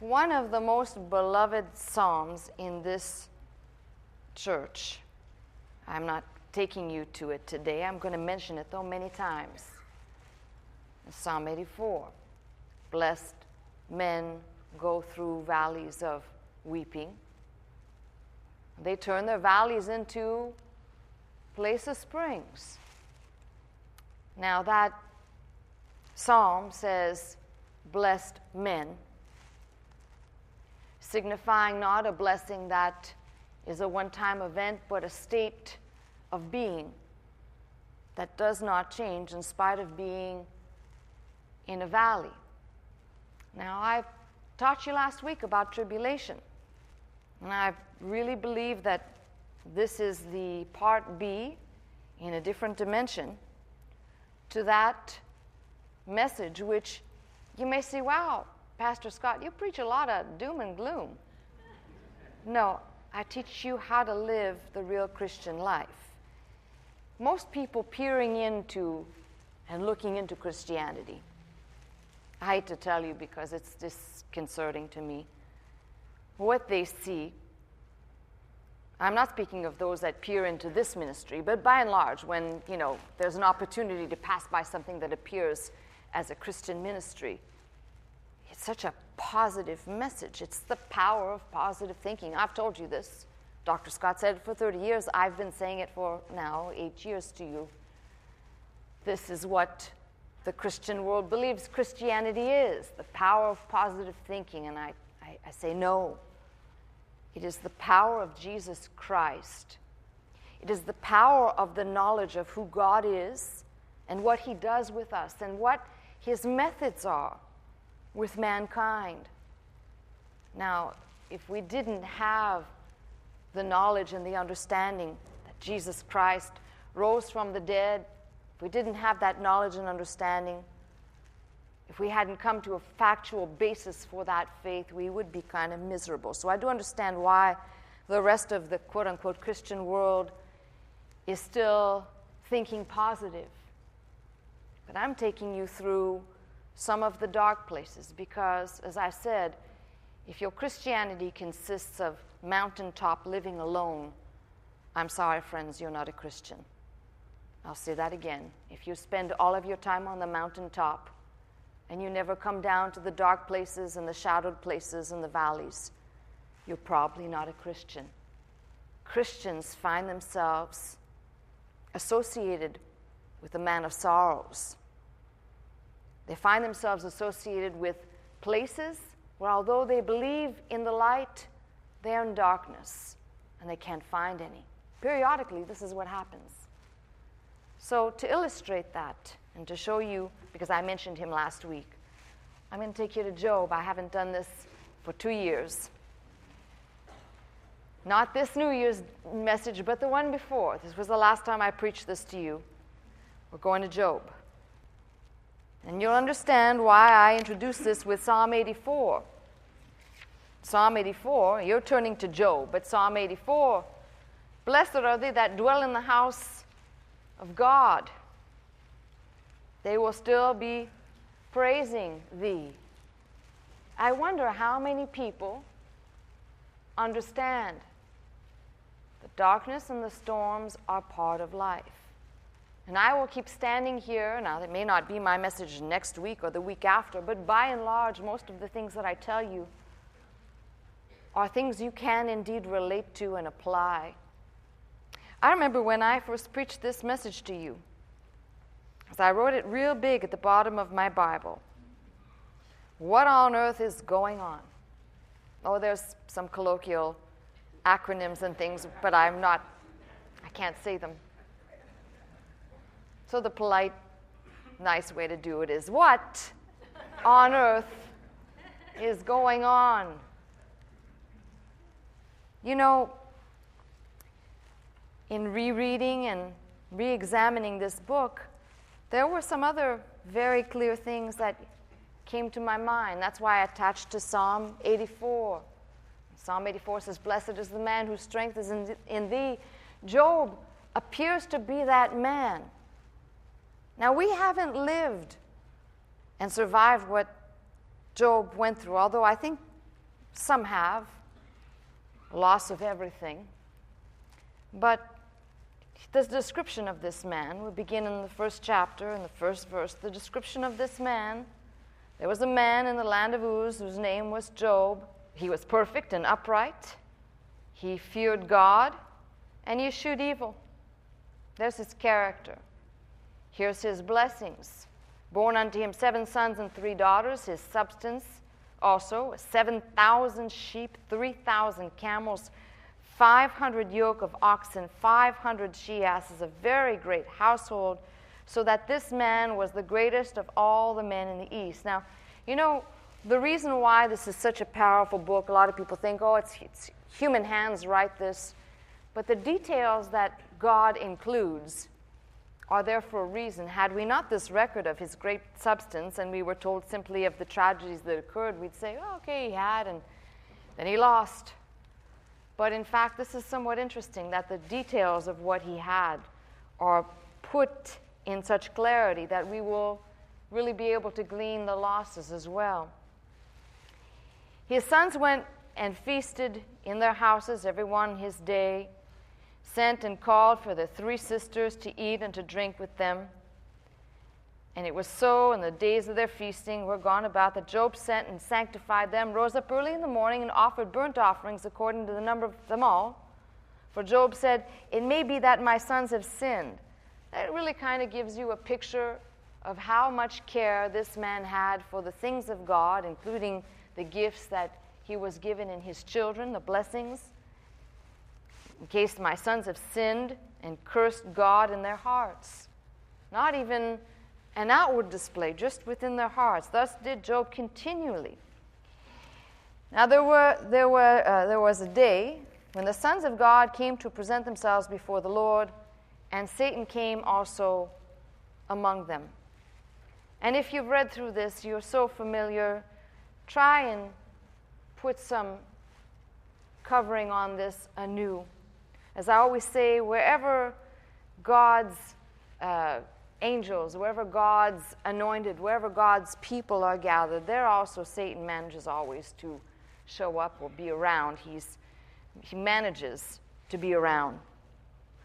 One of the most beloved psalms in this church, I'm not taking you to it today, I'm going to mention it though many times. Psalm 84. Blessed men go through valleys of weeping. They turn their valleys into places of springs. Now that psalm says, blessed men, signifying not a blessing that is a one-time event, but a state of being that does not change in spite of being in a valley. Now, I taught you last week about tribulation, and I really believe that this is the part B in a different dimension to that message, which you may say, wow, Pastor Scott, you preach a lot of doom and gloom. No, I teach you how to live the real Christian life. Most people peering into and looking into Christianity, I hate to tell you because it's disconcerting to me, what they see, I'm not speaking of those that peer into this ministry, but by and large, when, there's an opportunity to pass by something that appears as a Christian ministry, it's such a positive message. It's the power of positive thinking. I've told you this. Dr. Scott said it for 30 years. I've been saying it for now 8 years to you. This is what the Christian world believes Christianity is, the power of positive thinking. And I say no. It is the power of Jesus Christ. It is the power of the knowledge of who God is and what he does with us and what his methods are with mankind. Now, if we didn't have the knowledge and the understanding that Jesus Christ rose from the dead, if we didn't have that knowledge and understanding, if we hadn't come to a factual basis for that faith, we would be kind of miserable. So I do understand why the rest of the quote-unquote Christian world is still thinking positive. But I'm taking you through some of the dark places because, as I said, if your Christianity consists of mountaintop living alone, I'm sorry, friends, you're not a Christian. I'll say that again. If you spend all of your time on the mountaintop and you never come down to the dark places and the shadowed places and the valleys, you're probably not a Christian. Christians find themselves associated with the man of sorrows. They find themselves associated with places where, although they believe in the light, they're in darkness and they can't find any. Periodically, this is what happens. So to illustrate that and to show you, because I mentioned him last week, I'm going to take you to Job. I haven't done this for 2 years. Not this New Year's message, but the one before. This was the last time I preached this to you. We're going to Job. And you'll understand why I introduced this with Psalm 84. Psalm 84, you're turning to Job, but Psalm 84, blessed are they that dwell in the house of God. They will still be praising thee. I wonder how many people understand the darkness and the storms are part of life. And I will keep standing here. Now, that may not be my message next week or the week after, but by and large, most of the things that I tell you are things you can indeed relate to and apply. I remember when I first preached this message to you, as I wrote it real big at the bottom of my Bible. What on earth is going on? Oh, there's some colloquial acronyms and things, but I can't say them. So the polite, nice way to do it is, what on earth is going on? You know, in rereading and re-examining this book, there were some other very clear things that came to my mind. That's why I attached to Psalm 84. Psalm 84 says, blessed is the man whose strength is in thee. Job appears to be that man. Now, we haven't lived and survived what Job went through, although I think Some have. Loss of everything. But the description of this man, we begin in the first chapter, in the first verse, the description of this man. There was a man in the land of Uz whose name was Job. He was perfect and upright. He feared God, and he eschewed evil. There's his character. Here's his blessings. Born unto him 7 sons and 3 daughters. His substance also 7,000 sheep, 3,000 camels, 500 yoke of oxen, 500 she-asses, a very great household, so that this man was the greatest of all the men in the East. Now, you know, the reason why this is such a powerful book, a lot of people think, oh, it's human hands write this, but the details that God includes are there for a reason. Had we not this record of his great substance, and we were told simply of the tragedies that occurred, we'd say, oh, okay, he had, and then he lost. But in fact, this is somewhat interesting that the details of what he had are put in such clarity that we will really be able to glean the losses as well. His sons went and feasted in their houses, every one his day, sent and called for their 3 sisters to eat and to drink with them. And it was so, in the days of their feasting were gone about, that Job sent and sanctified them, rose up early in the morning, and offered burnt offerings according to the number of them all. For Job said, it may be that my sons have sinned. That really kind of gives you a picture of how much care this man had for the things of God, including the gifts that he was given in his children, the blessings. In case my sons have sinned and cursed God in their hearts. Not even an outward display, just within their hearts. Thus did Job continually. Now there was a day when the sons of God came to present themselves before the Lord, and Satan came also among them. And if you've read through this, you're so familiar. Try and put some covering on this anew. As I always say, wherever God's angels, wherever God's anointed, wherever God's people are gathered, there also Satan manages always to show up or be around. He manages to be around.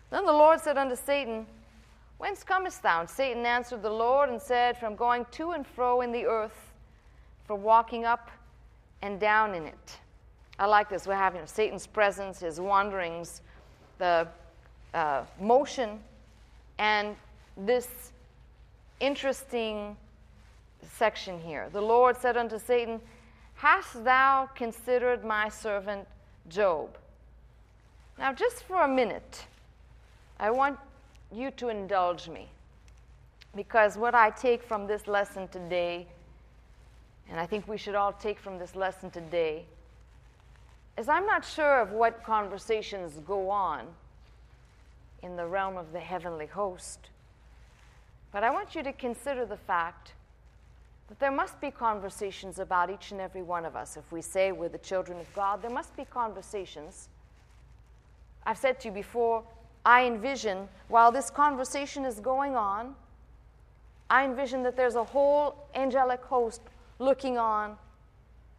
Then the Lord said unto Satan, whence comest thou? And Satan answered the Lord and said, from going to and fro in the earth, from walking up and down in it. I like this. We're having Satan's presence, his wanderings, the motion, and this interesting section here. The Lord said unto Satan, hast thou considered my servant Job? Now, just for a minute, I want you to indulge me, because what I take from this lesson today, and I think we should all take from this lesson today, is I'm not sure of what conversations go on in the realm of the heavenly host, but I want you to consider the fact that there must be conversations about each and every one of us. If we say we're the children of God, there must be conversations. I've said to you before, I envision, while this conversation is going on, I envision that there's a whole angelic host looking on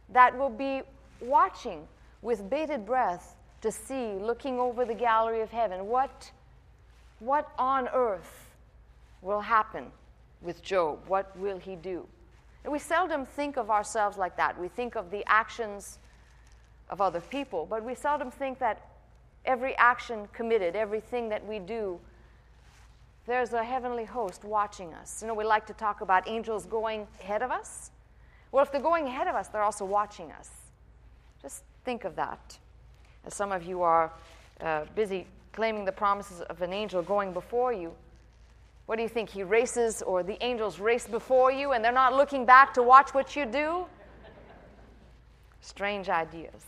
that will be watching with bated breath to see, looking over the gallery of heaven, what on earth will happen with Job? What will he do? And we seldom think of ourselves like that. We think of the actions of other people, but we seldom think that every action committed, everything that we do, there's a heavenly host watching us. You know, we like to talk about angels going ahead of us. Well, if they're going ahead of us, they're also watching us. Just think of that. As some of you are busy claiming the promises of an angel going before you, what do you think? He races, or the angels race before you, and they're not looking back to watch what you do? Strange ideas.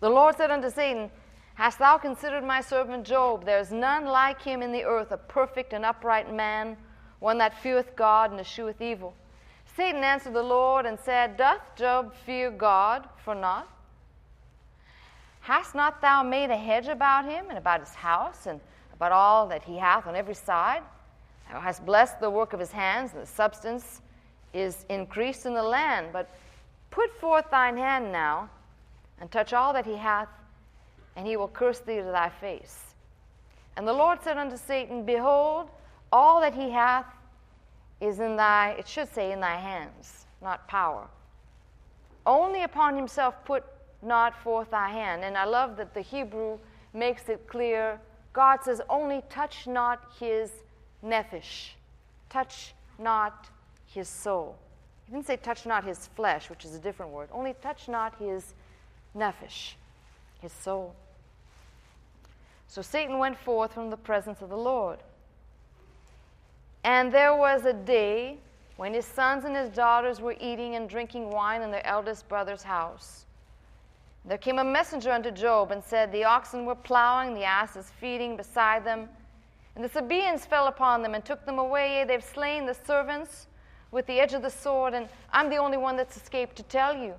The Lord said unto Satan, hast thou considered my servant Job? There is none like him in the earth, a perfect and upright man, one that feareth God and escheweth evil. Satan answered the Lord and said, doth Job fear God for naught? Hast not thou made a hedge about him, and about his house, and about all that he hath on every side? Thou hast blessed the work of his hands, and the substance is increased in the land. But Put forth thine hand now, and touch all that he hath, and he will curse thee to thy face. And the Lord said unto Satan, Behold, all that he hath is in thy, it should say, in thy hands, not power. Only upon himself put not forth thy hand. And I love that the Hebrew makes it clear. God says, only touch not his nephesh. Touch not his soul. He didn't say touch not his flesh, which is a different word. Only touch not his nephesh, his soul. So Satan went forth from the presence of the Lord. And there was a day when his sons and his daughters were eating and drinking wine in their eldest brother's house. There came a messenger unto Job and said, The oxen were plowing, the asses feeding beside them, and the Sabaeans fell upon them and took them away. Yea, they've slain the servants with the edge of the sword, and I'm the only one that's escaped to tell you.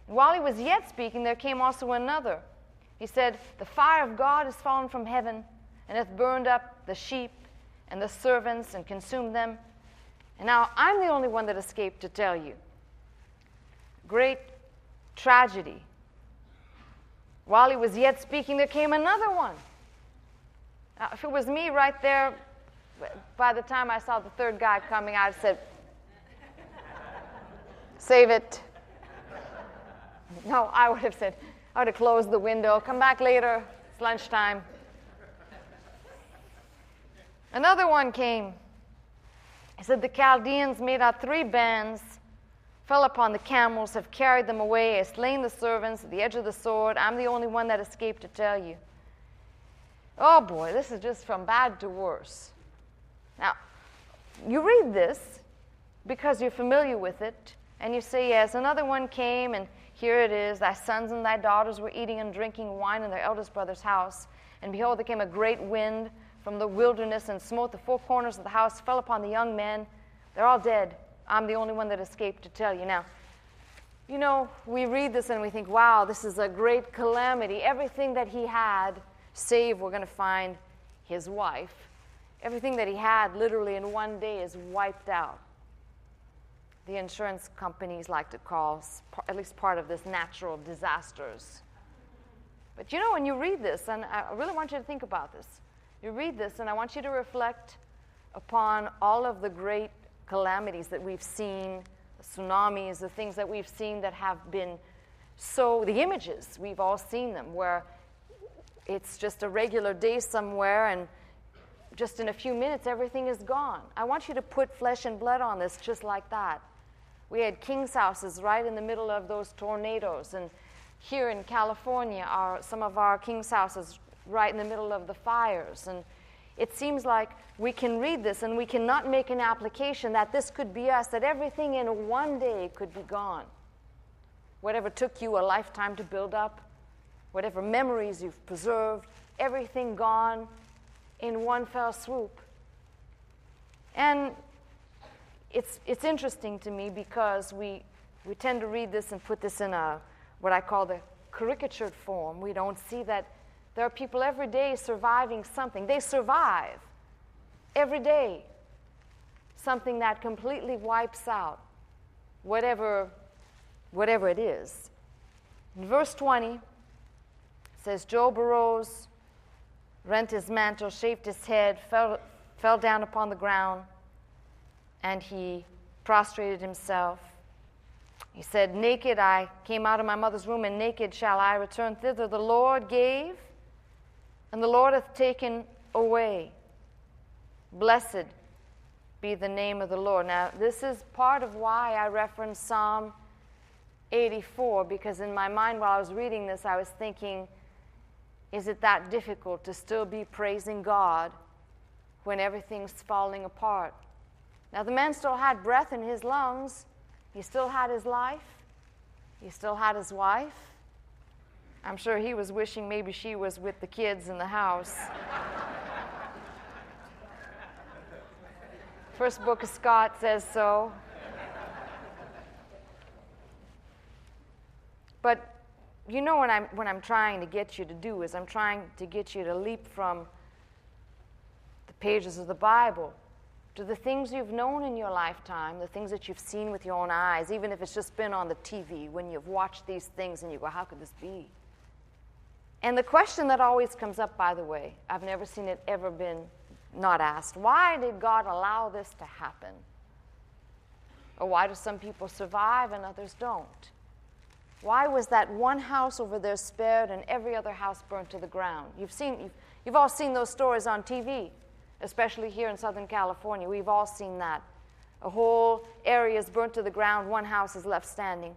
And while he was yet speaking, there came also another. He said, The fire of God is fallen from heaven, and hath burned up the sheep and the servants, and consumed them. And now I'm the only one that escaped to tell you. Great tragedy. While he was yet speaking, there came another one. Now, if it was me right there, by the time I saw the third guy coming, I'd said, save it. No, I would have closed the window. Come back later. It's lunchtime. Another one came. He said, The Chaldeans made out 3 bands, fell upon the camels, have carried them away, have slain the servants at the edge of the sword. I'm the only one that escaped to tell you. Oh boy, this is just from bad to worse. Now, you read this because you're familiar with it, and you say, yes, another one came, and here it is, thy sons and thy daughters were eating and drinking wine in their eldest brother's house. And behold, there came a great wind from the wilderness and smote the 4 corners of the house, fell upon the young men. They're all dead. I'm the only one that escaped to tell you. Now, you know, we read this and we think, wow, this is a great calamity. Everything that he had, save, we're going to find his wife. Everything that he had literally in one day is wiped out. The insurance companies like to call at least part of this natural disasters. But you know, when you read this, and I really want you to think about this, you read this, and I want you to reflect upon all of the great calamities that we've seen, the tsunamis, the things that we've seen that have been the images, we've all seen them, where it's just a regular day somewhere, and just in a few minutes, everything is gone. I want you to put flesh and blood on this just like that. We had king's houses right in the middle of those tornadoes, and here in California, some of our king's houses right in the middle of the fires. And it seems like we can read this and we cannot make an application that this could be us, that everything in one day could be gone. Whatever took you a lifetime to build up, whatever memories you've preserved, everything gone in one fell swoop. And it's interesting to me because we tend to read this and put this in what I call the caricatured form. We don't see that there are people every day surviving something. They survive every day something that completely wipes out whatever it is. In verse 20, it says, Job arose, rent his mantle, shaved his head, fell down upon the ground, and he prostrated himself. He said, Naked I came out of my mother's womb, and naked shall I return thither. The Lord gave, and the Lord hath taken away. Blessed be the name of the Lord. Now, this is part of why I reference Psalm 84, because in my mind while I was reading this, I was thinking, is it that difficult to still be praising God when everything's falling apart? Now, the man still had breath in his lungs. He still had his life. He still had his wife. I'm sure he was wishing maybe she was with the kids in the house. First book of Scott says so. But you know what I'm trying to get you to do is I'm trying to get you to leap from the pages of the Bible to the things you've known in your lifetime, the things that you've seen with your own eyes, even if it's just been on the TV, when you've watched these things and you go, how could this be? And the question that always comes up, by the way, I've never seen it ever been not asked, why did God allow this to happen? Or why do some people survive and others don't? Why was that one house over there spared and every other house burnt to the ground? You've all seen those stories on TV, especially here in Southern California. We've all seen that. A whole area is burnt to the ground, one house is left standing.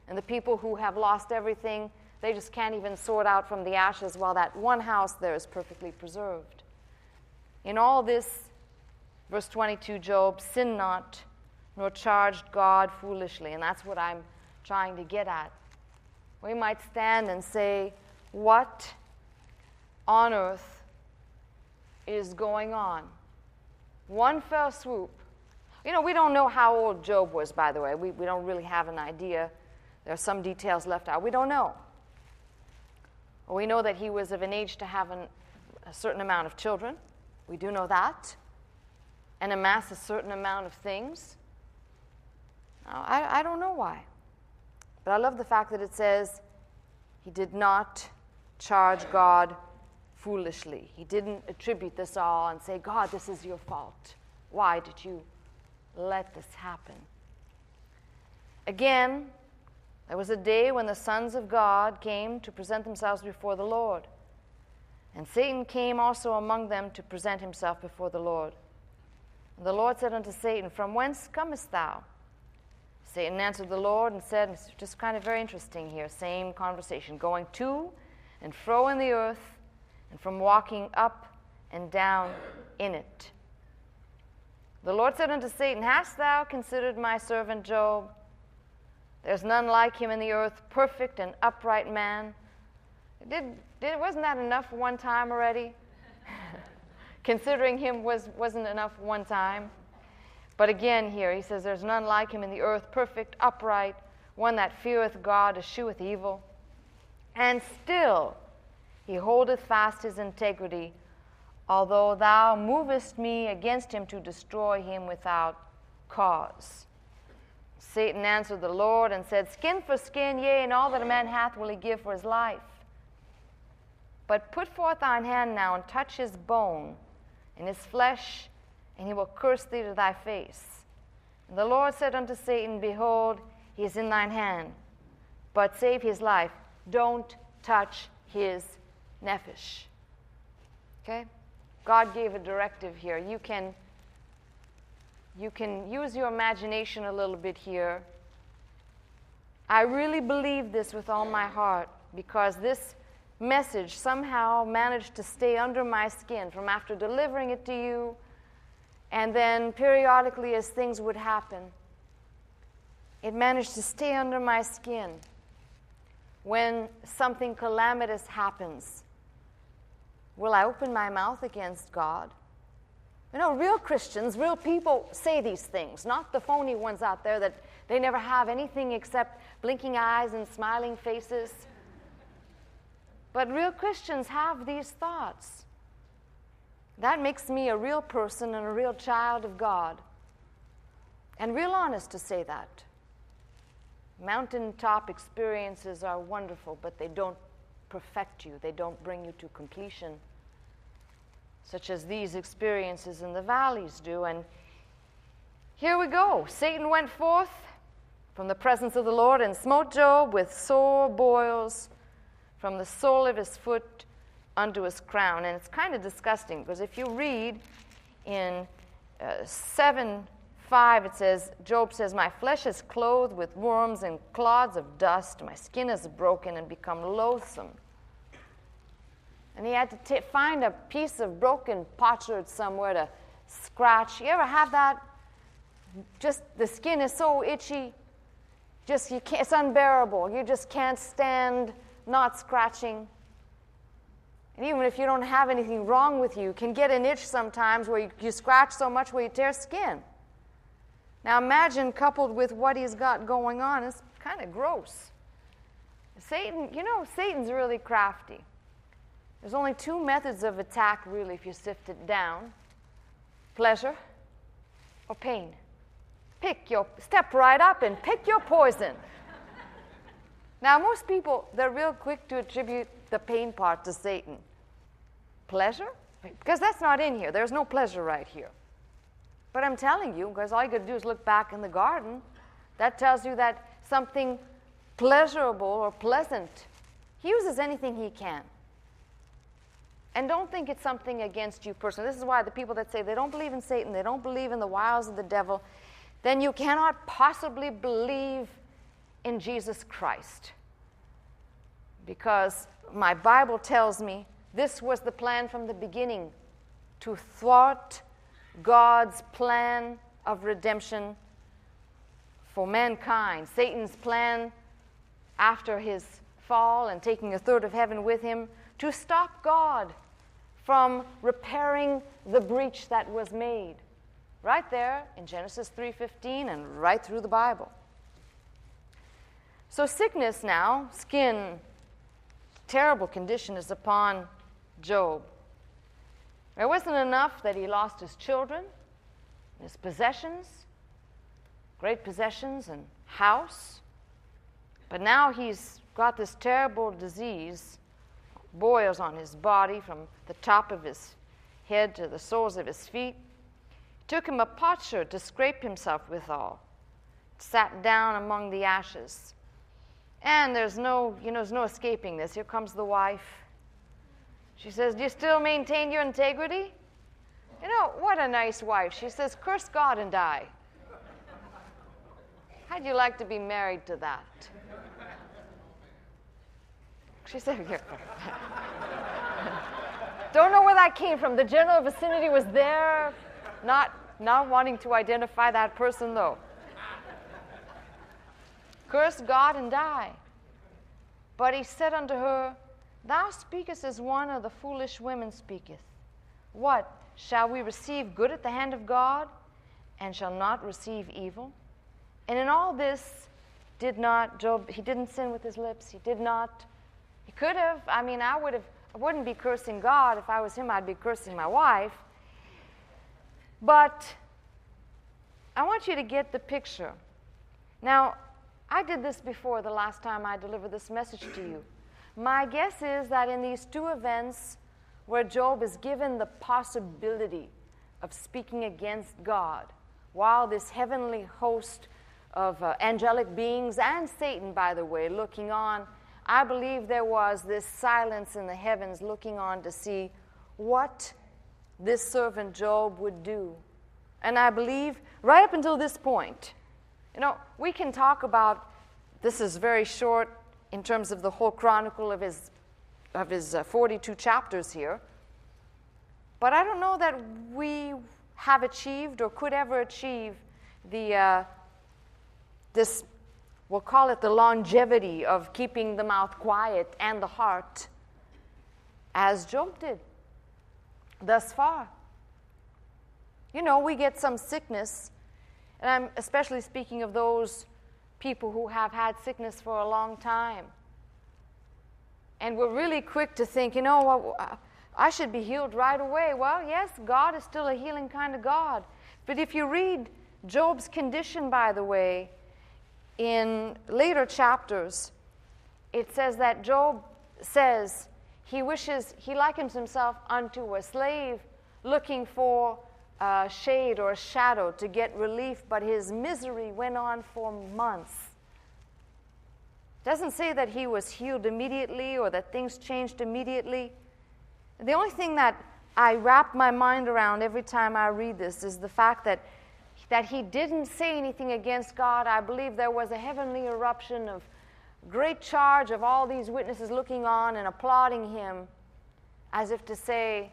And the people who have lost everything, they just can't even sort out from the ashes while that one house there is perfectly preserved. In all this, verse 22, Job, sin not, nor charged God foolishly. And that's what I'm trying to get at. We might stand and say, what on earth is going on? One fell swoop. You know, we don't know how old Job was, by the way. We don't really have an idea. There are some details left out. We don't know. We know that he was of an age to have a certain amount of children. We do know that. And amass a certain amount of things. Now, I don't know why. But I love the fact that it says he did not charge God foolishly. He didn't attribute this all and say, God, this is your fault. Why did you let this happen? Again, there was a day when the sons of God came to present themselves before the Lord. And Satan came also among them to present himself before the Lord. And the Lord said unto Satan, from whence comest thou? Satan answered the Lord and said, it's just kind of very interesting here, same conversation, going to and fro in the earth, and from walking up and down in it. The Lord said unto Satan, hast thou considered my servant Job? There's none like him in the earth, perfect and upright man. Wasn't that enough one time already? Considering him wasn't enough one time. But again here, he says, there's none like him in the earth, perfect, upright, one that feareth God, escheweth evil. And still he holdeth fast his integrity, although thou movest me against him to destroy him without cause. Satan answered the Lord and said, skin for skin, yea, and all that a man hath will he give for his life. But put forth thine hand now, and touch his bone and his flesh, and he will curse thee to thy face. And the Lord said unto Satan, behold, he is in thine hand, but save his life. Don't touch his nephesh. Okay? God gave a directive here. You can use your imagination a little bit here. I really believe this with all my heart, because this message somehow managed to stay under my skin from after delivering it to you. And then periodically as things would happen, it managed to stay under my skin. When something calamitous happens, will I open my mouth against God? You know, real Christians, real people say these things, not the phony ones out there that they never have anything except blinking eyes and smiling faces. But real Christians have these thoughts. That makes me a real person and a real child of God. And real honest to say that. Mountaintop experiences are wonderful, but they don't perfect you. They don't bring you to completion, such as these experiences in the valleys do. And here we go. Satan went forth from the presence of the Lord and smote Job with sore boils from the sole of his foot unto his crown. And it's kind of disgusting, because if you read in 7:5, it says, Job says, my flesh is clothed with worms and clods of dust. My skin is broken and become loathsome. And he had to find a piece of broken potsherd somewhere to scratch. You ever have that? Just the skin is so itchy, it's unbearable. You just can't stand not scratching. And even if you don't have anything wrong with you, can get an itch sometimes where you scratch so much where you tear skin. Now imagine coupled with what he's got going on, it's kind of gross. Satan's really crafty. There's only two methods of attack, really, if you sift it down. Pleasure or pain? Step right up and pick your poison. Now, most people, they're real quick to attribute the pain part to Satan. Pleasure? Because that's not in here. There's no pleasure right here. But I'm telling you, because all you got to do is look back in the garden, that tells you that something pleasurable or pleasant, he uses anything he can. And don't think it's something against you personally. This is why the people that say they don't believe in Satan, they don't believe in the wiles of the devil, then you cannot possibly believe in Jesus Christ. Because my Bible tells me this was the plan from the beginning, to thwart God's plan of redemption for mankind. Satan's plan after his fall and taking a third of heaven with him to stop God from repairing the breach that was made. Right there in Genesis 3:15 and right through the Bible. So sickness now, skin, terrible condition is upon Job. It wasn't enough that he lost his children, his possessions, great possessions and house, but now he's got this terrible disease, boils on his body from the top of his head to the soles of his feet. It took him a potsherd to scrape himself withal. Sat down among the ashes. And there's no escaping this. Here comes the wife. She says, "Do you still maintain your integrity?" You know, what a nice wife. She says, "Curse God and die." How'd you like to be married to that? She said, don't know where that came from. The general vicinity was there, not wanting to identify that person, though. Curse God and die. But he said unto her, "Thou speakest as one of the foolish women speaketh. What? Shall we receive good at the hand of God, and shall not receive evil?" And in all this, Job, he didn't sin with his lips. He did not. He could have. I mean, I wouldn't be cursing God. If I was him, I'd be cursing my wife. But I want you to get the picture. Now, I did this before the last time I delivered this message to you. My guess is that in these two events where Job is given the possibility of speaking against God, while this heavenly host of angelic beings and Satan, by the way, looking on, I believe there was this silence in the heavens looking on to see what this servant Job would do. And I believe right up until this point, we can talk about, this is very short in terms of the whole chronicle of his 42 chapters here, but I don't know that we have achieved or could ever achieve this, we'll call it the longevity of keeping the mouth quiet and the heart as Job did thus far. We get some sickness, and I'm especially speaking of those people who have had sickness for a long time. And we're really quick to think, I should be healed right away. Well, yes, God is still a healing kind of God. But if you read Job's condition, by the way, in later chapters, it says that Job says he likens himself unto a slave looking for a shade or a shadow to get relief, but his misery went on for months. It doesn't say that he was healed immediately or that things changed immediately. The only thing that I wrap my mind around every time I read this is the fact that he didn't say anything against God. I believe there was a heavenly eruption of great charge of all these witnesses looking on and applauding him as if to say,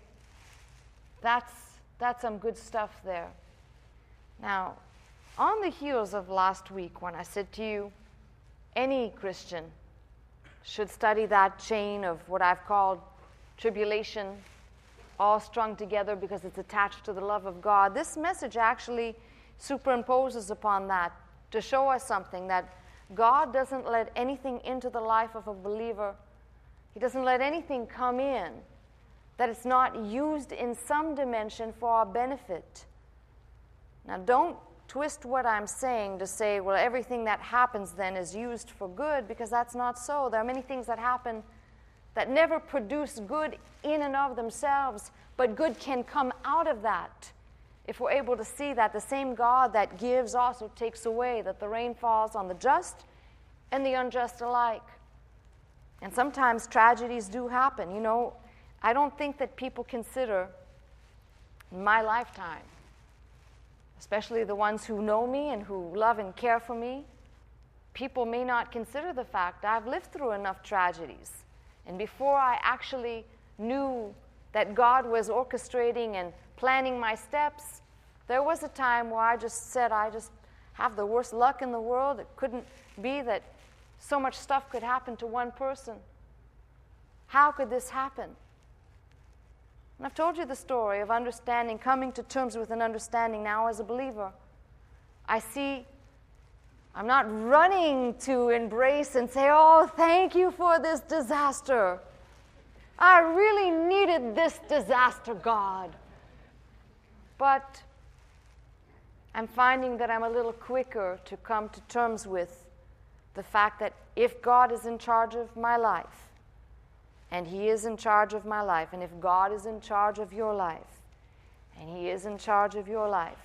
that's some good stuff there. Now, on the heels of last week when I said to you, any Christian should study that chain of what I've called tribulation, all strung together because it's attached to the love of God. This message actually superimposes upon that to show us something, that God doesn't let anything into the life of a believer. He doesn't let anything come in that it's not used in some dimension for our benefit. Now, don't twist what I'm saying to say, well, everything that happens then is used for good, because that's not so. There are many things that happen that never produce good in and of themselves, but good can come out of that. If we're able to see that the same God that gives also takes away, that the rain falls on the just and the unjust alike. And sometimes tragedies do happen. You know, I don't think that people consider in my lifetime, especially the ones who know me and who love and care for me, people may not consider the fact I've lived through enough tragedies. And before I actually knew that God was orchestrating and planning my steps, there was a time where I just said, I just have the worst luck in the world. It couldn't be that so much stuff could happen to one person. How could this happen? And I've told you the story of understanding, coming to terms with an understanding now as a believer. I see, I'm not running to embrace and say, oh, thank you for this disaster. I really needed this disaster, God. But I'm finding that I'm a little quicker to come to terms with the fact that if God is in charge of my life, and He is in charge of my life, and if God is in charge of your life, and He is in charge of your life,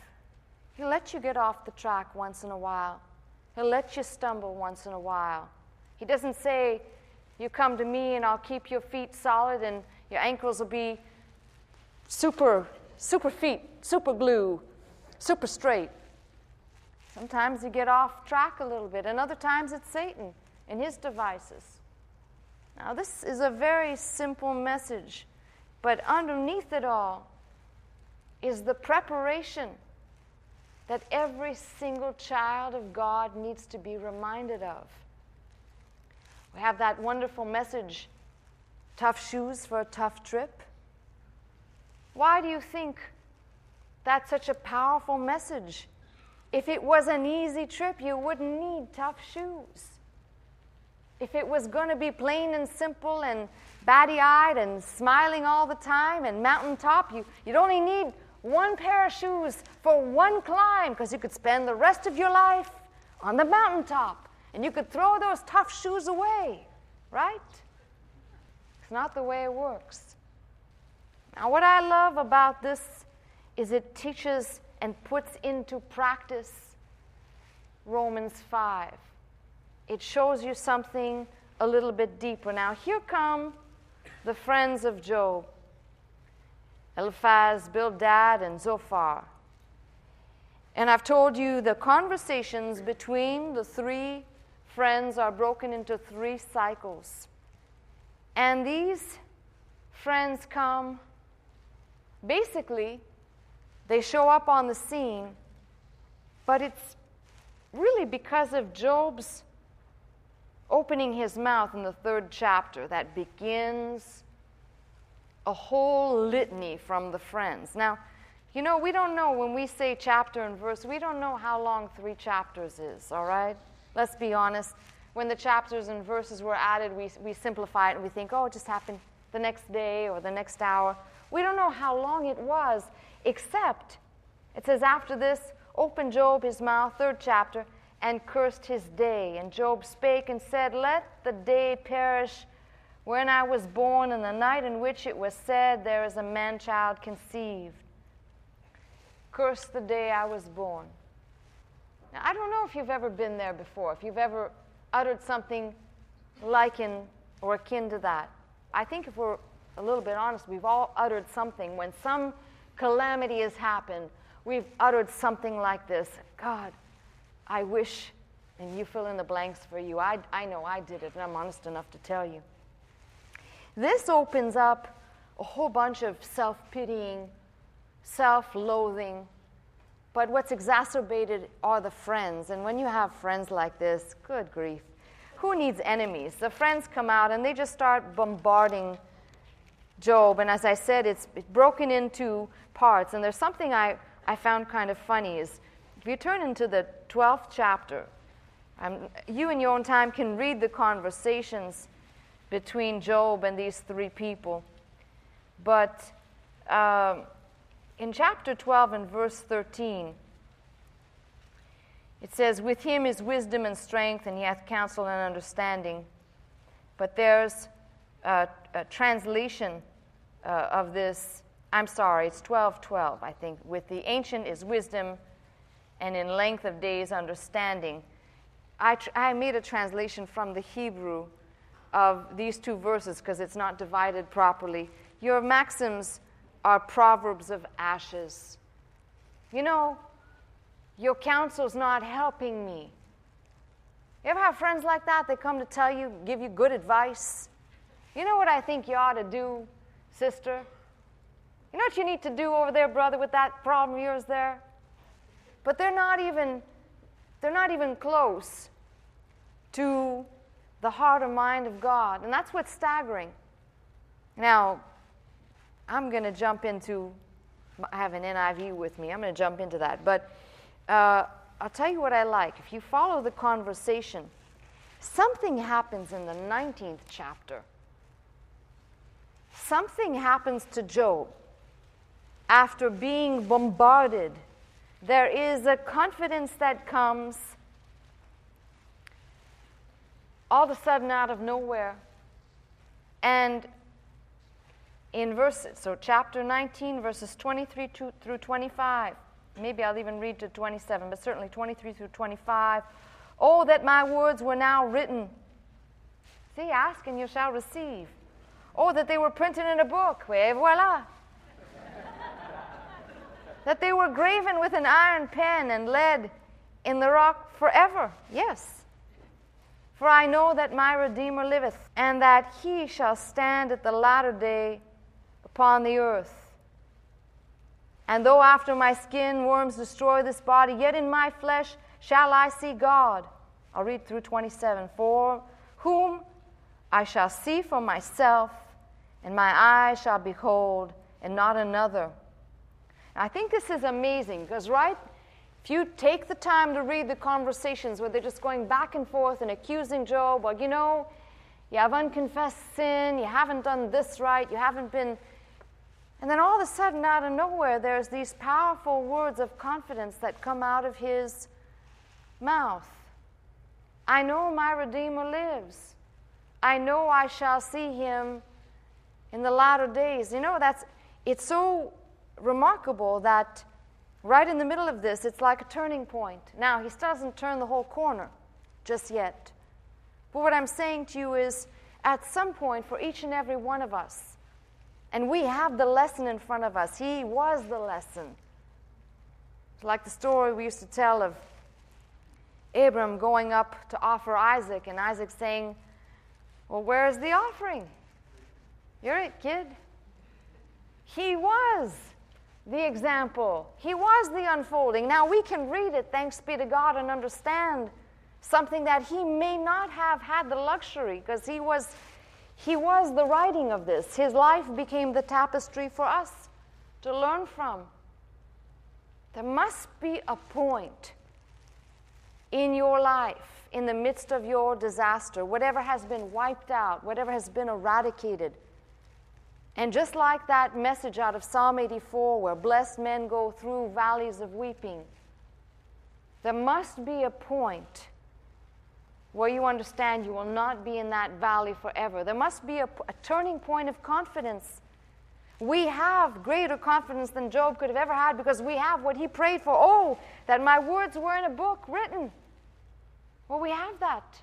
He'll let you get off the track once in a while. He'll let you stumble once in a while. He doesn't say, you come to me and I'll keep your feet solid and your ankles will be super feet, super glue, super straight. Sometimes you get off track a little bit, and other times it's Satan and his devices. Now, this is a very simple message, but underneath it all is the preparation that every single child of God needs to be reminded of. We have that wonderful message, tough shoes for a tough trip. Why do you think that's such a powerful message? If it was an easy trip, you wouldn't need tough shoes. If it was going to be plain and simple and batty-eyed and smiling all the time and mountaintop, you'd only need one pair of shoes for one climb, because you could spend the rest of your life on the mountaintop and you could throw those tough shoes away, right? It's not the way it works. Now, what I love about this is it teaches and puts into practice Romans 5. It shows you something a little bit deeper. Now, here come the friends of Job, Eliphaz, Bildad, and Zophar. And I've told you the conversations between the three friends are broken into three cycles. And these friends come, basically, they show up on the scene, but it's really because of Job's opening his mouth in the 3rd chapter that begins a whole litany from the friends. Now, you know, we don't know when we say chapter and verse, we don't know how long 3 chapters is, all right? Let's be honest. When the chapters and verses were added, we simplify it and we think, oh, it just happened the next day or the next hour. We don't know how long it was, except it says after this, opened Job his mouth, 3rd chapter, and cursed his day. And Job spake and said, let the day perish when I was born, and the night in which it was said, there is a man-child conceived. Curse the day I was born. Now, I don't know if you've ever been there before, if you've ever uttered something liken or akin to that. I think if we're a little bit honest, we've all uttered something. When some calamity has happened, we've uttered something like this. God, I wish, and you fill in the blanks for you. I know I did it, and I'm honest enough to tell you. This opens up a whole bunch of self-pitying, self-loathing, but what's exacerbated are the friends. And when you have friends like this, good grief, who needs enemies? The friends come out and they just start bombarding Job. And as I said, it's broken into parts. And there's something I found kind of funny is, if you turn into the 12th chapter, you in your own time can read the conversations between Job and these 3 people. But in chapter 12 and verse 13, It says, with him is wisdom and strength, and he hath counsel and understanding. But there's a translation of this. I'm sorry, it's 12:12, I think. With the ancient is wisdom, and in length of days understanding. I made a translation from the Hebrew of these two verses because it's not divided properly. Your maxims are proverbs of ashes. You know, your counsel's not helping me. You ever have friends like that? They come to tell you, give you good advice. You know what I think you ought to do, sister? You know what you need to do over there, brother, with that problem of yours there? But they're not even close to the heart or mind of God. And that's what's staggering. Now, I'm going to jump into, I have an NIV with me. I'm going to jump into that. But I'll tell you what I like. If you follow the conversation, something happens in the 19th chapter. Something happens to Job after being bombarded. There is a confidence that comes all of a sudden out of nowhere. And in chapter 19, verses 23 through 25, maybe I'll even read to 27, but certainly 23 through 25. Oh, that my words were now written. See, ask and you shall receive. Oh, that they were printed in a book. Et voila. That they were graven with an iron pen and lead in the rock forever. Yes. For I know that my Redeemer liveth, and that he shall stand at the latter day upon the earth. And though after my skin worms destroy this body, yet in my flesh shall I see God. I'll read through 27. For whom I shall see for myself, and my eyes shall behold, and not another. I think this is amazing because, right, if you take the time to read the conversations where they're just going back and forth and accusing Job, well, you know, you have unconfessed sin, you haven't done this right, you haven't been... And then all of a sudden, out of nowhere, there's these powerful words of confidence that come out of his mouth. I know my Redeemer lives. I know I shall see him in the latter days. You know, it's so remarkable that right in the middle of this, it's like a turning point. Now, he still doesn't turn the whole corner just yet. But what I'm saying to you is, at some point, for each and every one of us, and we have the lesson in front of us. He was the lesson. It's like the story we used to tell of Abram going up to offer Isaac, and Isaac saying, well, where's the offering? You're it, kid. He was the example. He was the unfolding. Now we can read it, thanks be to God, and understand something that he may not have had the luxury, because he was the writing of this. His life became the tapestry for us to learn from. There must be a point in your life, in the midst of your disaster, whatever has been wiped out, whatever has been eradicated. And just like that message out of Psalm 84, where blessed men go through valleys of weeping, there must be a point where you understand you will not be in that valley forever. There must be a turning point of confidence. We have greater confidence than Job could have ever had because we have what he prayed for. Oh, that my words were in a book written. Well, we have that.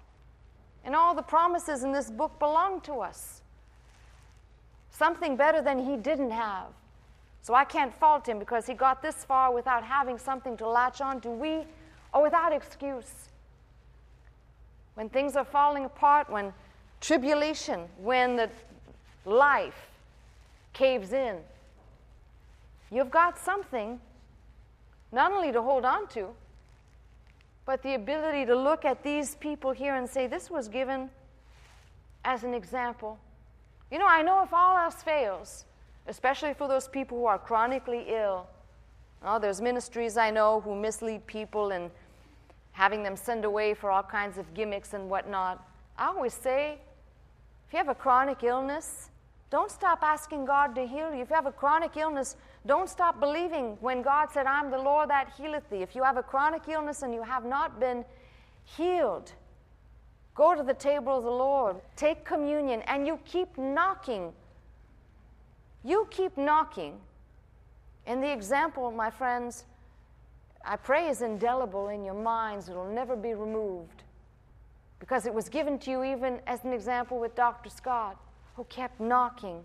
And all the promises in this book belong to us. Something better than he didn't have. So I can't fault him because he got this far without having something to latch on to, or without excuse. When things are falling apart, when tribulation, when the life caves in, you've got something not only to hold on to, but the ability to look at these people here and say, this was given as an example. You know, I know if all else fails, especially for those people who are chronically ill, there's ministries I know who mislead people and having them send away for all kinds of gimmicks and whatnot. I always say, if you have a chronic illness, don't stop asking God to heal you. If you have a chronic illness, Don't stop believing when God said, I'm the Lord that healeth thee. If you have a chronic illness and you have not been healed, go to the table of the Lord, take communion, and you keep knocking. You keep knocking. And the example, my friends, I pray is indelible in your minds. It will never be removed. Because it was given to you even as an example with Dr. Scott, who kept knocking.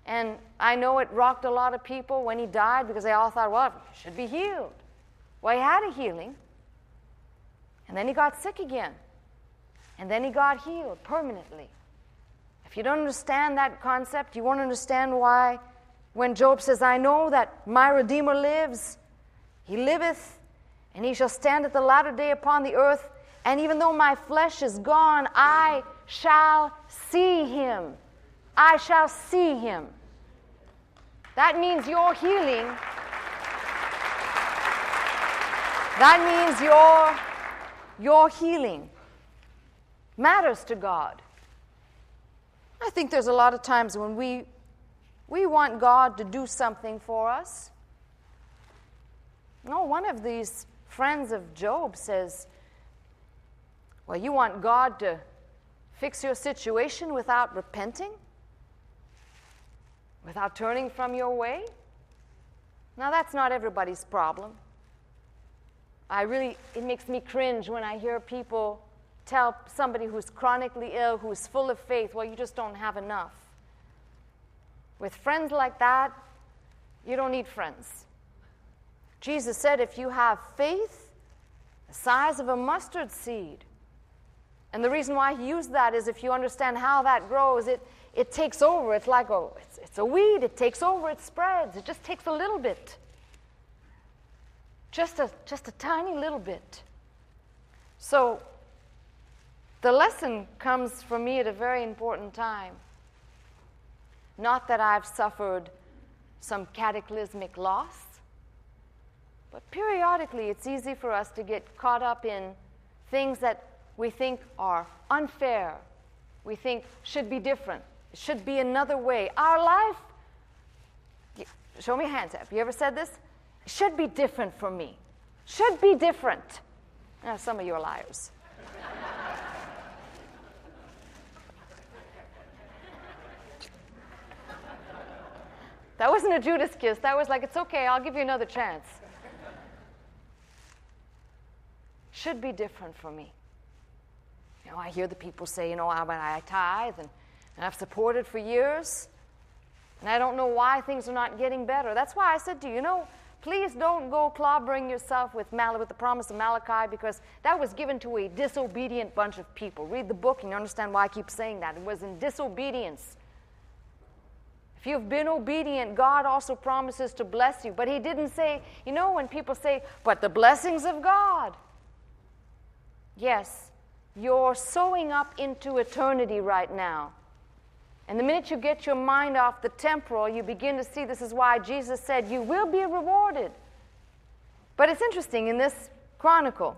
And I know it rocked a lot of people when he died because they all thought, well, he should be healed. Well, he had a healing. And then he got sick again. And then he got healed permanently. If you don't understand that concept, you won't understand why when Job says, I know that my Redeemer lives, he liveth, and he shall stand at the latter day upon the earth, and even though my flesh is gone, I shall see him. I shall see him. That means your healing. That means your healing matters to God. I think there's a lot of times when we want God to do something for us. No, one of these friends of Job says, well, you want God to fix your situation without repenting? Without turning from your way? Now, that's not everybody's problem. It makes me cringe when I hear people tell somebody who's chronically ill, who's full of faith, well, you just don't have enough. With friends like that, you don't need friends. Jesus said, if you have faith the size of a mustard seed, and the reason why he used that is if you understand how that grows, it takes over. It's like it's a weed. It takes over. It spreads. It just takes a little bit. Just a tiny little bit. So the lesson comes for me at a very important time. Not that I've suffered some cataclysmic loss, but periodically it's easy for us to get caught up in things that we think are unfair, we think should be different, it should be another way. Our life, show me a hands up. You ever said this? It should be different for me. Should be different. Now, some of you are liars. That wasn't a Judas kiss. That was like, it's okay, I'll give you another chance. Should be different for me. I hear the people say, I tithe and I've supported for years, and I don't know why things are not getting better. That's why I said to you, please don't go clobbering yourself with the promise of Malachi, because that was given to a disobedient bunch of people. Read the book and you understand why I keep saying that. It was in disobedience. If you've been obedient, God also promises to bless you. But he didn't say, when people say, but the blessings of God. Yes. You're sowing up into eternity right now. And the minute you get your mind off the temporal, you begin to see this is why Jesus said you will be rewarded. But it's interesting, in this chronicle,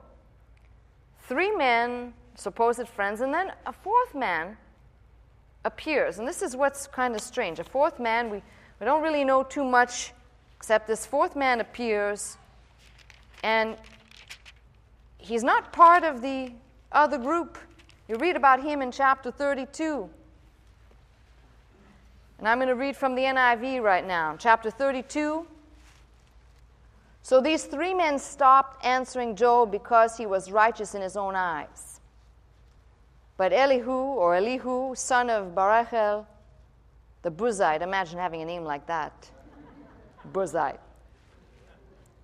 3 men, supposed friends, and then a 4th man appears. And this is what's kind of strange. A 4th man, we don't really know too much, except this 4th man appears, and he's not part of the other group. You read about him in chapter 32. And I'm going to read from the NIV right now. Chapter 32. So these 3 men stopped answering Job because he was righteous in his own eyes. But Elihu, son of Barachel, the Buzite, imagine having a name like that. Buzite.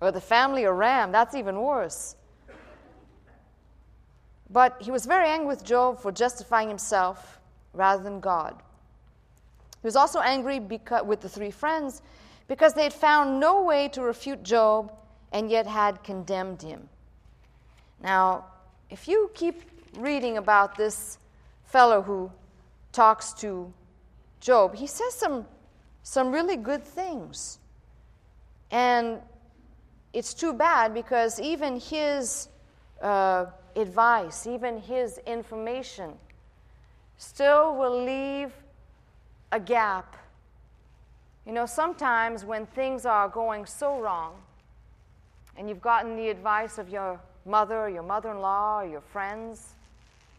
Or the family of Ram, that's even worse. But he was very angry with Job for justifying himself rather than God. He was also angry with the 3 friends because they had found no way to refute Job and yet had condemned him. Now, if you keep reading about this fellow who talks to Job, he says some really good things. And it's too bad because even his advice, even his information, still will leave a gap You know, sometimes when things are going so wrong, and you've gotten the advice of your mother or your mother-in-law or your friends,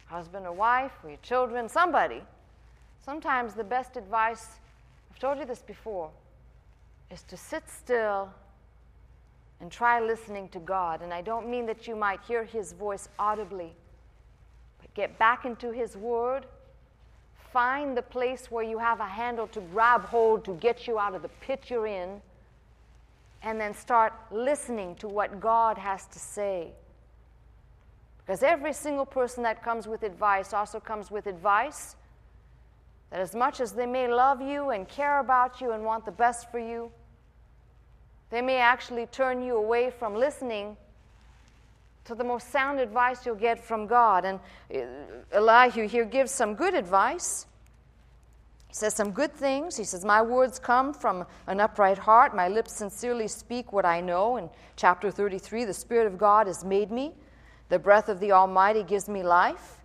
husband or wife or your children, somebody, sometimes the best advice, I've told you this before, is to sit still and try listening to God. And I don't mean that you might hear His voice audibly, but get back into His Word. Find the place where you have a handle to grab hold to get you out of the pit you're in, and then start listening to what God has to say. Because every single person that comes with advice also comes with advice that as much as they may love you and care about you and want the best for you, they may actually turn you away from listening to the most sound advice you'll get from God. And Elihu here gives some good advice. He says some good things. He says, my words come from an upright heart. My lips sincerely speak what I know. In chapter 33, the Spirit of God has made me. The breath of the Almighty gives me life.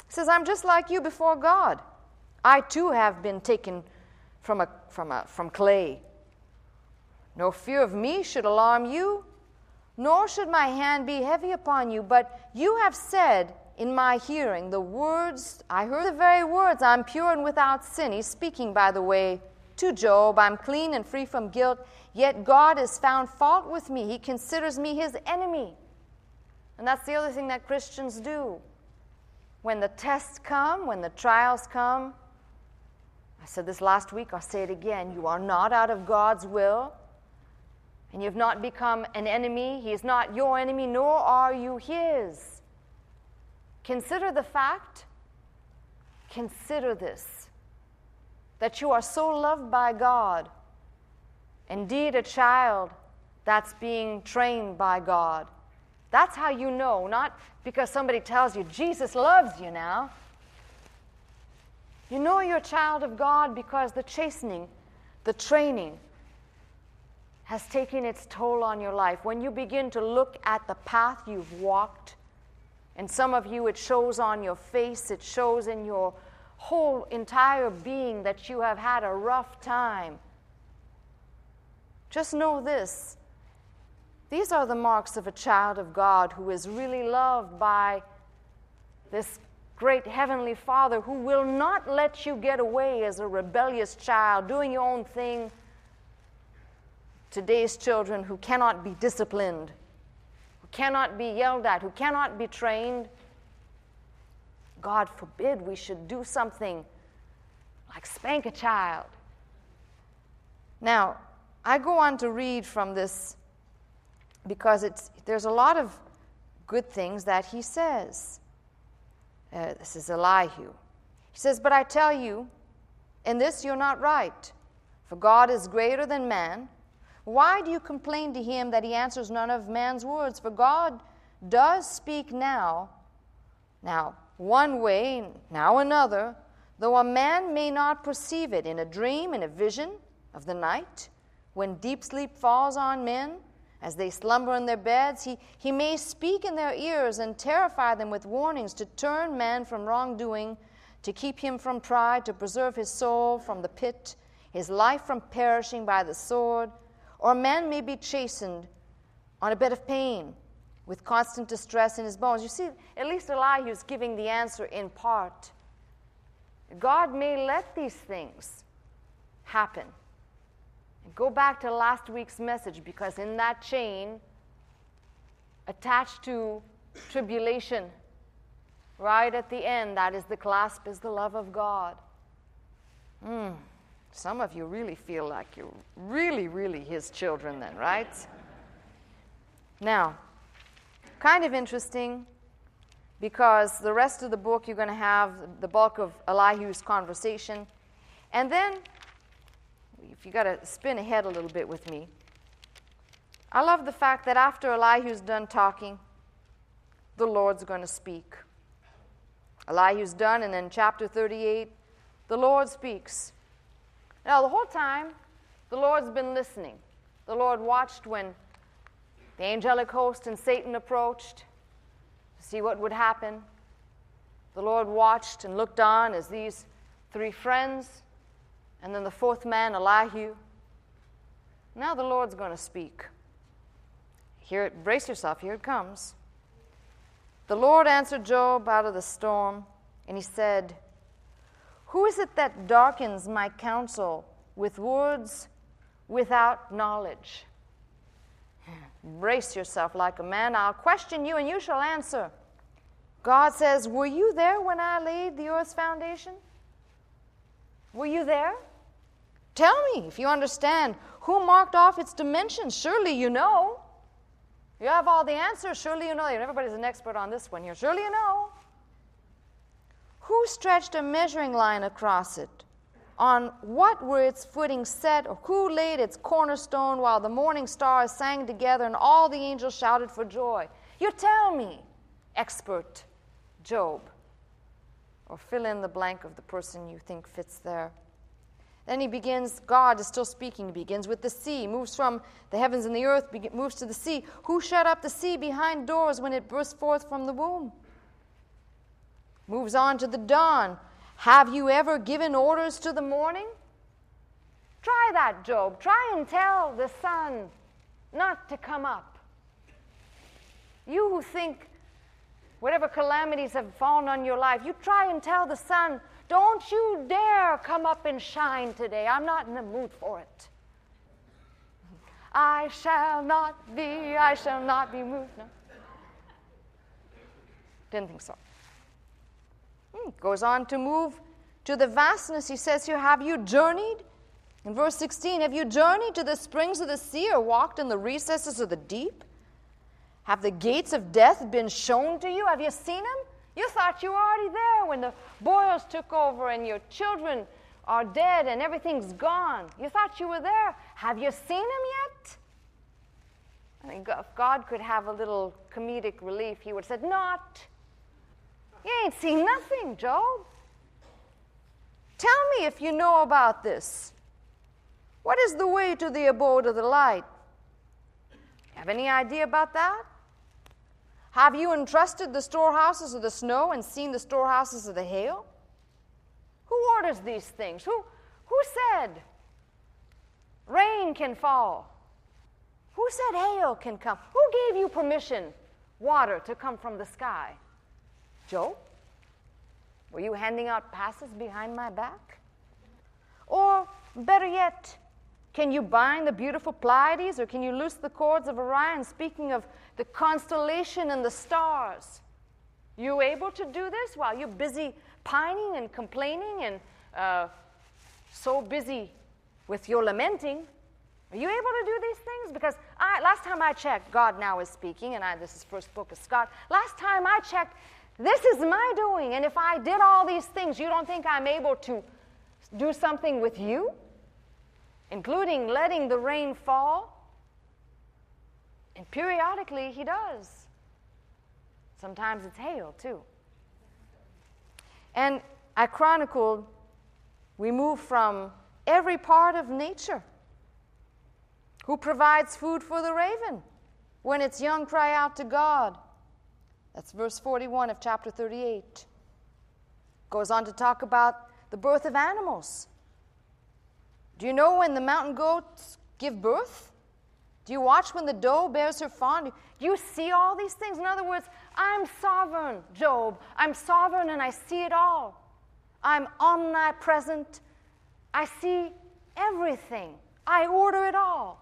He says, I'm just like you before God. I too have been taken from clay. No fear of me should alarm you, nor should my hand be heavy upon you. But you have said in my hearing the words, I heard the very words, I'm pure and without sin. He's speaking, by the way, to Job. I'm clean and free from guilt, yet God has found fault with me. He considers me His enemy. And that's the other thing that Christians do. When the tests come, when the trials come, I said this last week, I'll say it again, you are not out of God's will, and you have not become an enemy. He is not your enemy, nor are you His. Consider the fact, consider this, that you are so loved by God, indeed a child that's being trained by God. That's how you know, not because somebody tells you, Jesus loves you now. You know you're a child of God because the chastening, the training has taken its toll on your life. When you begin to look at the path you've walked, and some of you it shows on your face, it shows in your whole entire being that you have had a rough time. Just know this. These are the marks of a child of God who is really loved by this great Heavenly Father who will not let you get away as a rebellious child, doing your own thing. Today's children who cannot be disciplined, who cannot be yelled at, who cannot be trained. God forbid we should do something like spank a child. Now, I go on to read from this because there's a lot of good things that he says. This is Elihu. He says, but I tell you, in this you're not right, for God is greater than man. Why do you complain to him that he answers none of man's words? For God does speak now one way, now another, though a man may not perceive it, in a dream, in a vision of the night, when deep sleep falls on men, as they slumber in their beds, he may speak in their ears and terrify them with warnings to turn man from wrongdoing, to keep him from pride, to preserve his soul from the pit, his life from perishing by the sword. Or man may be chastened on a bed of pain with constant distress in his bones. You see, at least Elihu is giving the answer in part. God may let these things happen. And go back to last week's message, because in that chain, attached to tribulation, right at the end, that is the clasp, is the love of God. Some of you really feel like you're really, really his children then, right? Now, kind of interesting, because the rest of the book you're going to have the bulk of Elihu's conversation. And then, if you got to spin ahead a little bit with me, I love the fact that after Elihu's done talking, the Lord's going to speak. Elihu's done, and then chapter 38, the Lord speaks. Now, the whole time, the Lord's been listening. The Lord watched when the angelic host and Satan approached to see what would happen. The Lord watched and looked on as these three friends And then the fourth man, Elihu. Now the Lord's going to speak. Brace yourself, here it comes. The Lord answered Job out of the storm, and he said, "Who is it that darkens my counsel with words without knowledge?" Brace yourself like a man. I'll question you, and you shall answer. God says, were you there when I laid the earth's foundation? Were you there? Tell me if you understand. Who marked off its dimensions? Surely you know. You have all the answers. Surely you know. Everybody's an expert on this one here. Surely you know. Who stretched a measuring line across it? On what were its footings set? Or who laid its cornerstone while the morning stars sang together and all the angels shouted for joy? You tell me, expert Job. Or fill in the blank of the person you think fits there. Then he begins, God is still speaking. He begins with the sea, moves from the heavens and the earth, moves to the sea. Who shut up the sea behind doors when it burst forth from the womb? Moves on to the dawn. Have you ever given orders to the morning? Try that, Job. Try and tell the sun not to come up. You who think whatever calamities have fallen on your life, you try and tell the sun, don't you dare come up and shine today. I'm not in the mood for it. I shall not be moved. No. Didn't think so. Goes on to move to the vastness. He says here, have you journeyed? In verse 16, have you journeyed to the springs of the sea or walked in the recesses of the deep? Have the gates of death been shown to you? Have you seen them? You thought you were already there when the boils took over and your children are dead and everything's gone. You thought you were there. Have you seen him yet? I mean, if God could have a little comedic relief, he would have said, not. You ain't seen nothing, Job. Tell me if you know about this. What is the way to the abode of the light? Have any idea about that? Have you entrusted the storehouses of the snow and seen the storehouses of the hail? Who orders these things? Who said rain can fall? Who said hail can come? Who gave you permission, water, to come from the sky? Job? Were you handing out passes behind my back? Or, better yet, can you bind the beautiful Pleiades, or can you loose the cords of Orion, speaking of the constellation and the stars? You able to do this while you're busy pining and complaining and so busy with your lamenting? Are you able to do these things? Because last time I checked, God now is speaking, and this is first book of Scott. Last time I checked, this is my doing, and if I did all these things, you don't think I'm able to do something with you? Including letting the rain fall? And periodically he does. Sometimes it's hail too. And I chronicled, we move from every part of nature. Who provides food for the raven when its young cry out to God? That's verse 41 of chapter 38. Goes on to talk about the birth of animals. Do you know when the mountain goats give birth? Do you watch when the doe bears her fawn? Do you see all these things? In other words, I'm sovereign, Job. I'm sovereign and I see it all. I'm omnipresent. I see everything. I order it all.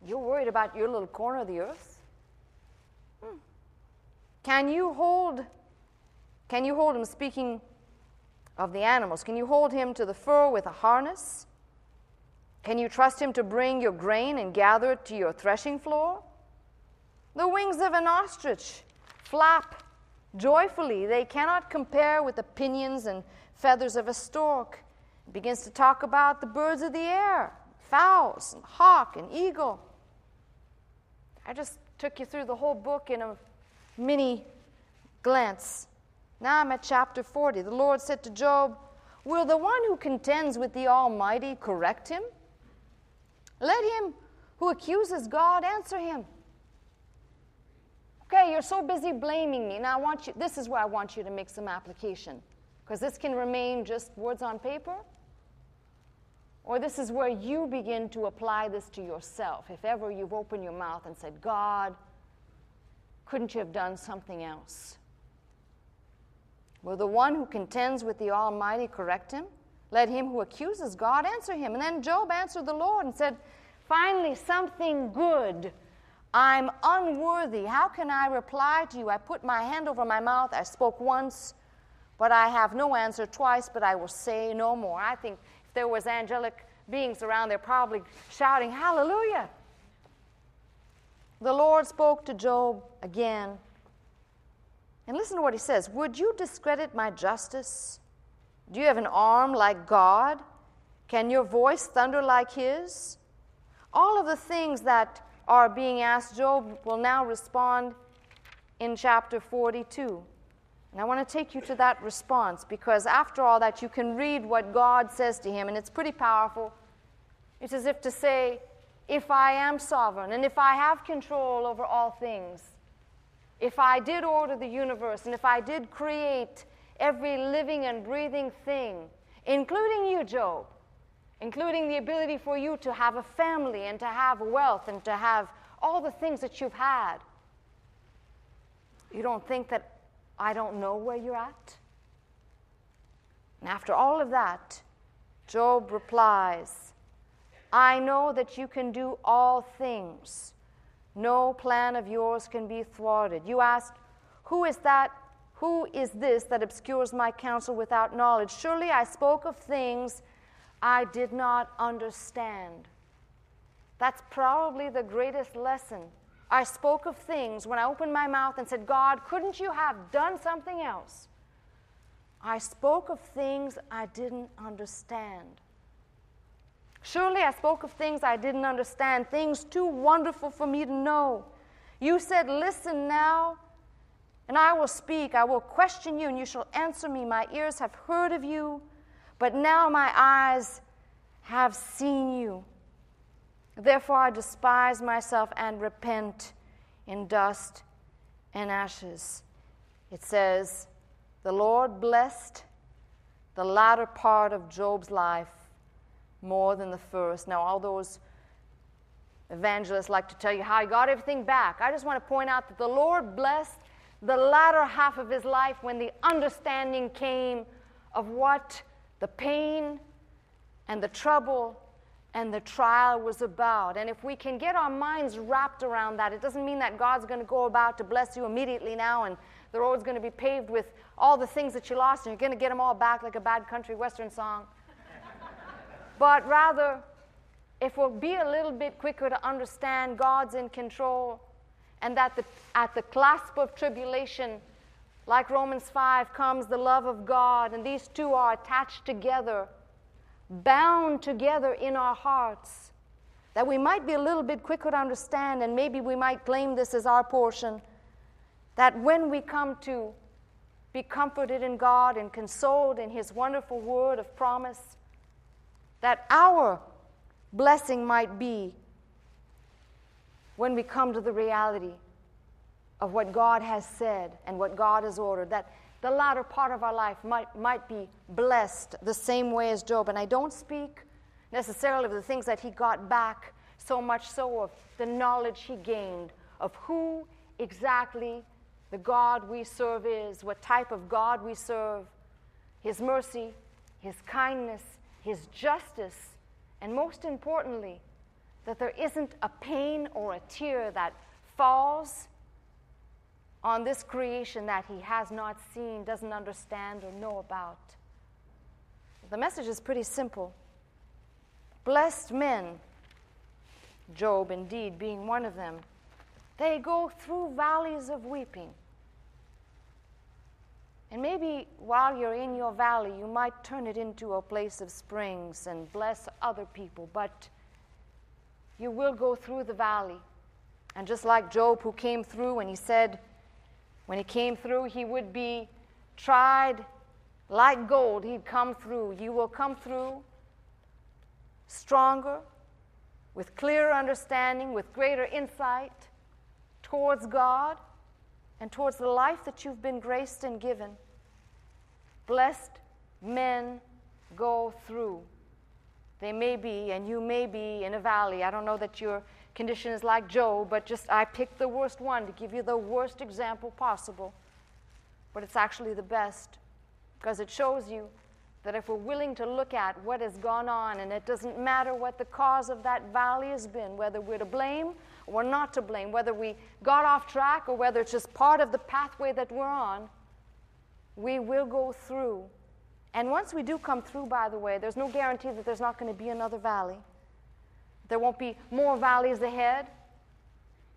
You're worried about your little corner of the earth? Can you hold him, speaking of the animals, can you hold him to the furrow with a harness? Can you trust him to bring your grain and gather it to your threshing floor? The wings of an ostrich flap joyfully. They cannot compare with the pinions and feathers of a stork. It begins to talk about the birds of the air, fowls, and hawk, and eagle. I just took you through the whole book in a mini glance. Now I'm at chapter 40. The Lord said to Job, will the one who contends with the Almighty correct him? Let him who accuses God answer him. Okay, you're so busy blaming me. Now this is where I want you to make some application, because this can remain just words on paper. Or this is where you begin to apply this to yourself. If ever you've opened your mouth and said, God, couldn't you have done something else? Will the one who contends with the Almighty correct him? Let him who accuses God answer him. And then Job answered the Lord and said, finally, something good. I'm unworthy. How can I reply to you? I put my hand over my mouth. I spoke once, but I have no answer. Twice, but I will say no more. I think if there was angelic beings around, they're probably shouting, hallelujah. The Lord spoke to Job again. And listen to what he says. Would you discredit my justice? Do you have an arm like God? Can your voice thunder like his? All of the things that are being asked, Job will now respond in chapter 42. And I want to take you to that response, because after all that, you can read what God says to him, and it's pretty powerful. It's as if to say, if I am sovereign, and if I have control over all things, if I did order the universe, and if I did create every living and breathing thing, including you, Job, including the ability for you to have a family and to have wealth and to have all the things that you've had, you don't think that I don't know where you're at? And after all of that, Job replies, I know that you can do all things. No plan of yours can be thwarted. You ask, who is this that obscures my counsel without knowledge? Surely I spoke of things I did not understand. That's probably the greatest lesson. I spoke of things when I opened my mouth and said, God, couldn't you have done something else? I spoke of things I didn't understand. Surely I spoke of things I didn't understand, things too wonderful for me to know. You said, listen now, and I will speak. I will question you, and you shall answer me. My ears have heard of you, but now my eyes have seen you. Therefore I despise myself and repent in dust and ashes. It says, the Lord blessed the latter part of Job's life more than the first. Now, all those evangelists like to tell you how he got everything back. I just want to point out that the Lord blessed the latter half of his life when the understanding came of what the pain and the trouble and the trial was about. And if we can get our minds wrapped around that, it doesn't mean that God's going to go about to bless you immediately now and the road's going to be paved with all the things that you lost and you're going to get them all back like a bad country western song. But rather, if we'll be a little bit quicker to understand God's in control, and that at the clasp of tribulation, like Romans 5, comes the love of God, and these two are attached together, bound together in our hearts, that we might be a little bit quicker to understand, and maybe we might claim this as our portion, that when we come to be comforted in God and consoled in his wonderful word of promise, that our blessing might be when we come to the reality of what God has said and what God has ordered, that the latter part of our life might be blessed the same way as Job. And I don't speak necessarily of the things that he got back, so much so of the knowledge he gained of who exactly the God we serve is, what type of God we serve, his mercy, his kindness, his justice, and most importantly, that there isn't a pain or a tear that falls on this creation that he has not seen, doesn't understand, or know about. The message is pretty simple. Blessed men, Job indeed being one of them, they go through valleys of weeping. And maybe while you're in your valley, you might turn it into a place of springs and bless other people, but you will go through the valley. And just like Job, who came through, and he said when he came through he would be tried like gold, he'd come through. You will come through stronger, with clearer understanding, with greater insight towards God and towards the life that you've been graced and given. Blessed men go through. They may be, and you may be, in a valley. I don't know that your condition is like Job, but just I picked the worst one to give you the worst example possible. But it's actually the best, because it shows you that if we're willing to look at what has gone on, and it doesn't matter what the cause of that valley has been, whether we're to blame or not to blame, whether we got off track or whether it's just part of the pathway that we're on, we will go through. And once we do come through, by the way, there's no guarantee that there's not going to be another valley. There won't be more valleys ahead,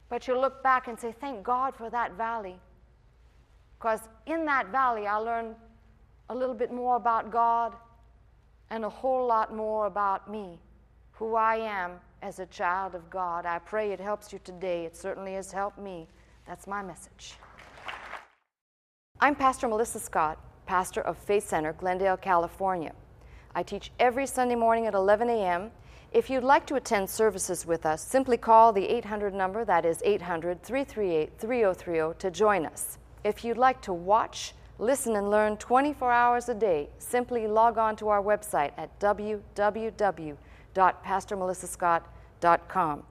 but you'll look back and say, thank God for that valley. Because in that valley, I learned a little bit more about God and a whole lot more about me, who I am as a child of God. I pray it helps you today. It certainly has helped me. That's my message. I'm Pastor Melissa Scott, pastor of Faith Center, Glendale, California. I teach every Sunday morning at 11 a.m. If you'd like to attend services with us, simply call the 800 number, that is 800-338-3030, to join us. If you'd like to watch, listen, and learn 24 hours a day, simply log on to our website at www.pastormelissascott.com.